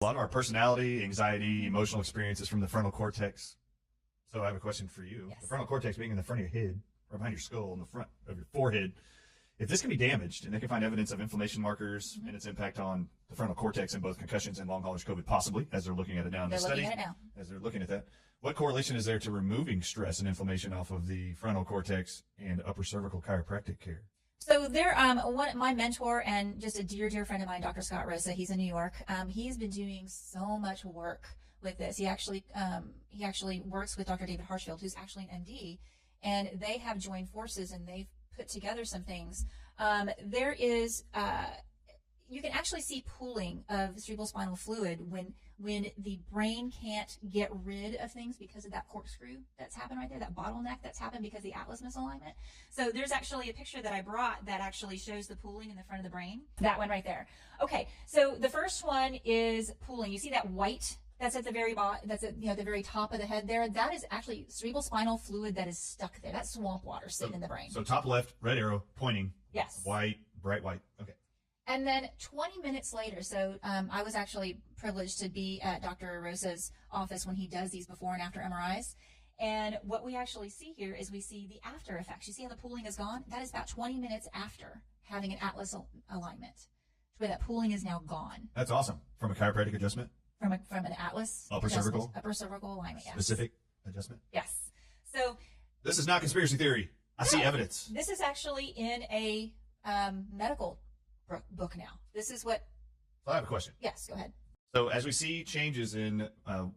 A lot of our personality, anxiety, emotional experiences from the frontal cortex. So I have a question for you. Yes. The frontal cortex being in the front of your head, right behind your skull, in the front of your forehead, if this can be damaged and they can find evidence of inflammation markers and its impact on the frontal cortex in both concussions and long haulers COVID, possibly, as they're looking at it now in the study, as they're looking at that, what correlation is there to removing stress and inflammation off of the frontal cortex and upper cervical chiropractic care? So there, my mentor and just a dear, dear friend of mine, Dr. Scott Rosa, he's in New York. He's been doing so much work with this. He actually works with Dr. David Harshfield, who's actually an MD, and they have joined forces and they've put together some things. There is, you can actually see pooling of cerebrospinal fluid when the brain can't get rid of things because of that corkscrew that's happened right there, that bottleneck that's happened because of the atlas misalignment. So there's actually a picture that I brought that actually shows the pooling in the front of the brain. That one right there. Okay, so the first one is pooling. You see that white that's at the very bottom, that's at the very top of the head there? That is actually cerebrospinal fluid that is stuck there. That's swamp water sitting in the brain. So top left, red arrow pointing. Yes. White, bright white. Okay. And then 20 minutes later, so I was actually privileged to be at Dr. Rosa's office when he does these before and after MRIs. And what we actually see here is we see the after effects. You see how the pooling is gone? That is about 20 minutes after having an atlas alignment, where that pooling is now gone. That's awesome. From a chiropractic adjustment? From an atlas. Upper cervical? Upper cervical alignment, yes. Specific adjustment? Yes. So this is not conspiracy theory. I see evidence. This is actually in a medical book now. This is what... So I have a question. Yes, go ahead. So as we see changes in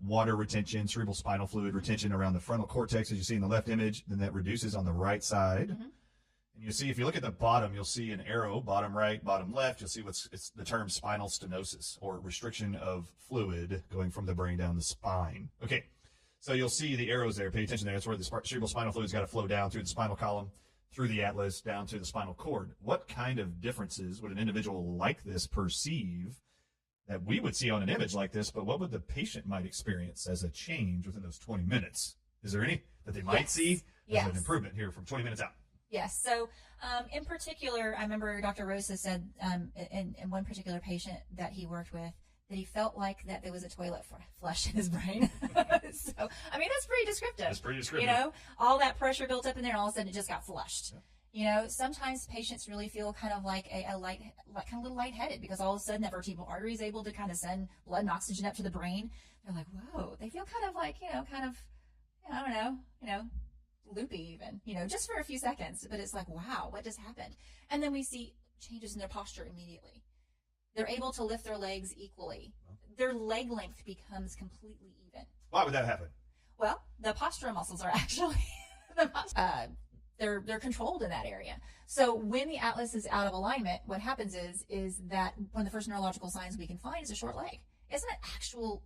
water retention, cerebral spinal fluid retention around the frontal cortex, as you see in the left image, then that reduces on the right side. Mm-hmm. And you see, if you look at the bottom, you'll see an arrow, bottom right, bottom left. You'll see it's the term spinal stenosis, or restriction of fluid going from the brain down the spine. Okay, so you'll see the arrows there. Pay attention there. That's where the cerebral spinal fluid's got to flow down through the spinal column, through the atlas, down to the spinal cord. What kind of differences would an individual like this perceive that we would see on an image like this, but what would the patient might experience as a change within those 20 minutes? Is there any that they might see as an improvement here from 20 minutes out? Yes. So in particular, I remember Dr. Rosa said in one particular patient that he worked with that he felt like that there was a toilet flush in his brain. So, I mean, that's pretty descriptive. That's pretty descriptive. You know, all that pressure built up in there and all of a sudden it just got flushed. Yeah. You know, sometimes patients really feel kind of like a little lightheaded because all of a sudden that vertebral artery is able to kind of send blood and oxygen up to the brain. They're like, whoa, they feel kind of like, I don't know, loopy even, just for a few seconds, but it's like, wow, what just happened? And then we see changes in their posture immediately. They're able to lift their legs equally. Their leg length becomes completely even. Why would that happen? Well, the postural muscles are actually, they're controlled in that area. So when the atlas is out of alignment, what happens is that one of the first neurological signs we can find is a short leg. It's not actual,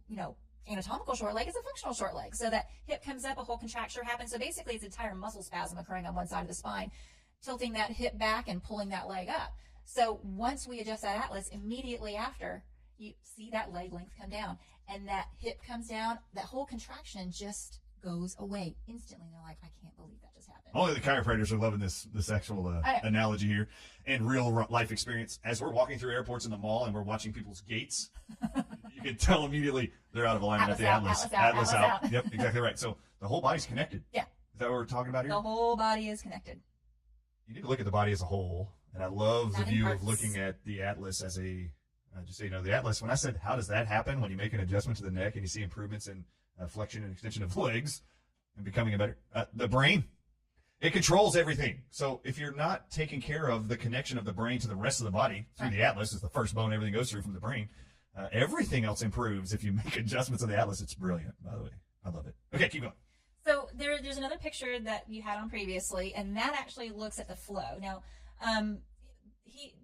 anatomical short leg, it's a functional short leg. So that hip comes up, a whole contracture happens. So basically it's an entire muscle spasm occurring on one side of the spine, tilting that hip back and pulling that leg up. So once we adjust that atlas, immediately after, you see that leg length come down and that hip comes down, that whole contraction just goes away instantly. They're like, I can't believe that just happened. Only the chiropractors are loving this actual analogy here and real life experience. As we're walking through airports in the mall and we're watching people's gaits, you can tell immediately they're out of alignment at the atlas. Atlas out. Yep, exactly right. So the whole body's connected. Yeah. Is that what we're talking about here? The whole body is connected. You need to look at the body as a whole. And I love the view of looking at the atlas as just so you know, the atlas, when I said, how does that happen when you make an adjustment to the neck and you see improvements in flexion and extension of legs and becoming a better, the brain, it controls everything. So if you're not taking care of the connection of the brain to the rest of the body through the atlas, is the first bone everything goes through from the brain, everything else improves. If you make adjustments on the atlas, it's brilliant, by the way. I love it. Okay, keep going. So there's another picture that you had on previously, and that actually looks at the flow. Now,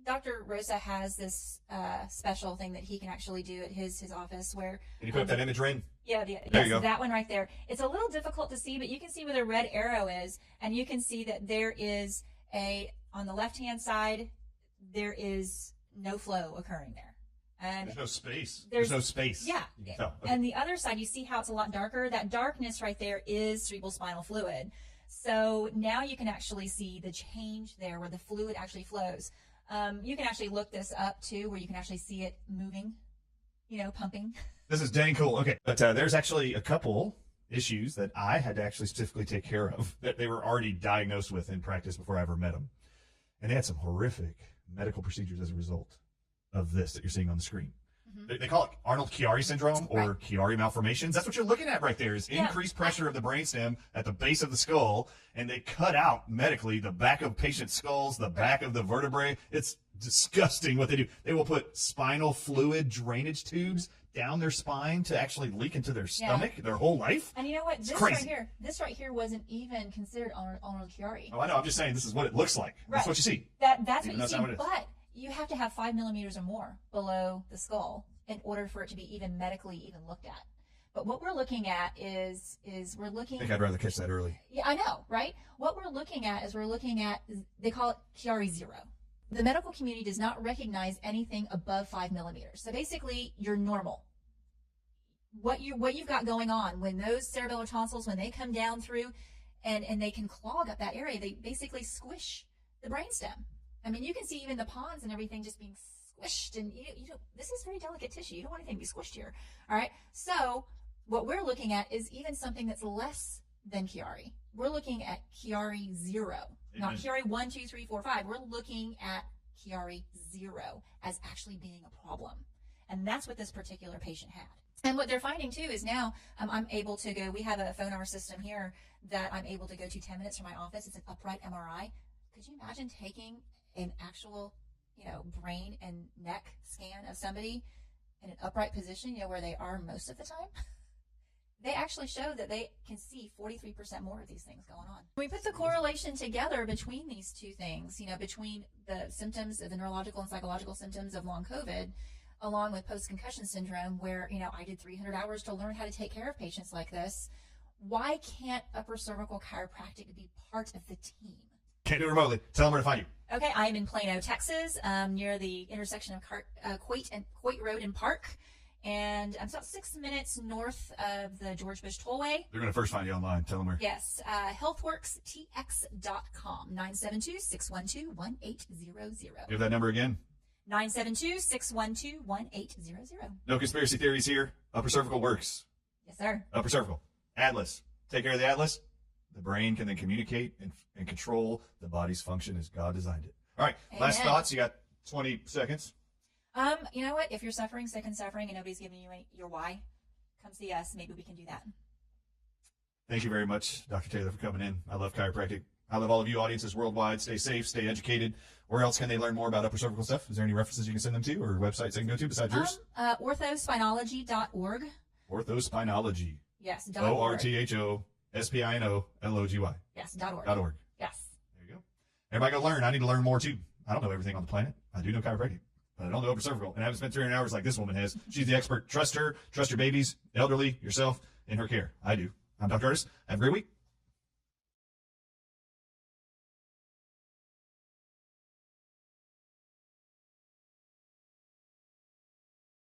Dr. Rosa has this special thing that he can actually do at his office where... Can you put up that image, Rain? Yeah, yes, that one right there. It's a little difficult to see, but you can see where the red arrow is, and you can see that there is on the left-hand side, there is no flow occurring there. And there's no space. There's no space. Yeah. Okay. And the other side, you see how it's a lot darker? That darkness right there is cerebrospinal fluid. So now you can actually see the change there where the fluid actually flows. You can actually look this up too, where you can actually see it moving. pumping. This is dang cool. Okay, but there's actually a couple issues that I had to actually specifically take care of that they were already diagnosed with in practice before I ever met them. And they had some horrific medical procedures as a result of this that you're seeing on the screen. They call it Arnold-Chiari syndrome or Chiari malformations. That's what you're looking at right there is increased pressure of the brainstem at the base of the skull, and they cut out medically the back of patients' skulls, the back of the vertebrae. It's disgusting what they do. They will put spinal fluid drainage tubes down their spine to actually leak into their stomach their whole life. And you know what? This right here wasn't even considered Arnold-Chiari. Oh, I know. I'm just saying this is what it looks like. That's what you see. That's what you see. But you have to have 5 millimeters or more below the skull in order for it to be even medically even looked at. But what we're looking at is we're looking. I think I'd rather catch that early. Yeah, I know, right? What we're looking at they call it Chiari 0. The medical community does not recognize anything above 5 millimeters. So basically, you're normal. What you've got going on when those cerebellar tonsils, when they come down through, and they can clog up that area, they basically squish the brainstem. I mean, you can see even the pons and everything just being squished, and this is very delicate tissue. You don't want anything to be squished here. All right. So what we're looking at is even something that's less than Chiari. We're looking at Chiari 0, not Chiari 1, 2, 3, 4, 5. We're looking at Chiari 0 as actually being a problem, and that's what this particular patient had. And what they're finding too is now I'm able to go. We have a phone hour system here that I'm able to go to 10 minutes from my office. It's an upright MRI. Could you imagine taking an actual, brain and neck scan of somebody in an upright position, where they are most of the time? They actually show that they can see 43% more of these things going on. We put the correlation together between these two things, between the symptoms of the neurological and psychological symptoms of long COVID, along with post-concussion syndrome, where, I did 300 hours to learn how to take care of patients like this. Why can't Upper Cervical Chiropractic be part of the team? Can't do it remotely. Tell them where to find you. Okay, I'm in Plano, Texas, near the intersection of Coit Road and Park. And I'm about 6 minutes north of the George Bush Tollway. They're going to first find you online. Tell them where. Yes, healthworkstx.com, 972-612-1800. Give that number again. 972-612-1800. No conspiracy theories here. Upper Cervical works. Yes, sir. Upper Cervical. Atlas. Take care of the Atlas. The brain can then communicate and control the body's function as God designed it. All right. Amen. Last thoughts. You got 20 seconds. You know what? If you're suffering, sick and suffering, and nobody's giving you your why, come see us. Maybe we can do that. Thank you very much, Dr. Taylor, for coming in. I love chiropractic. I love all of you audiences worldwide. Stay safe, stay educated. Where else can they learn more about upper cervical stuff? Is there any references you can send them to or websites they can go to besides yours? Orthospinology.org. Orthospinology. Yes. ORTHOSPINOLOGY. Yes. .org. .org. Yes. There you go. Everybody go learn. I need to learn more too. I don't know everything on the planet. I do know chiropractic, but I don't know upper cervical. And I haven't spent 300 hours like this woman has. She's the expert. Trust her. Trust your babies, elderly, yourself, in her care. I do. I'm Dr. Ardis. Have a great week.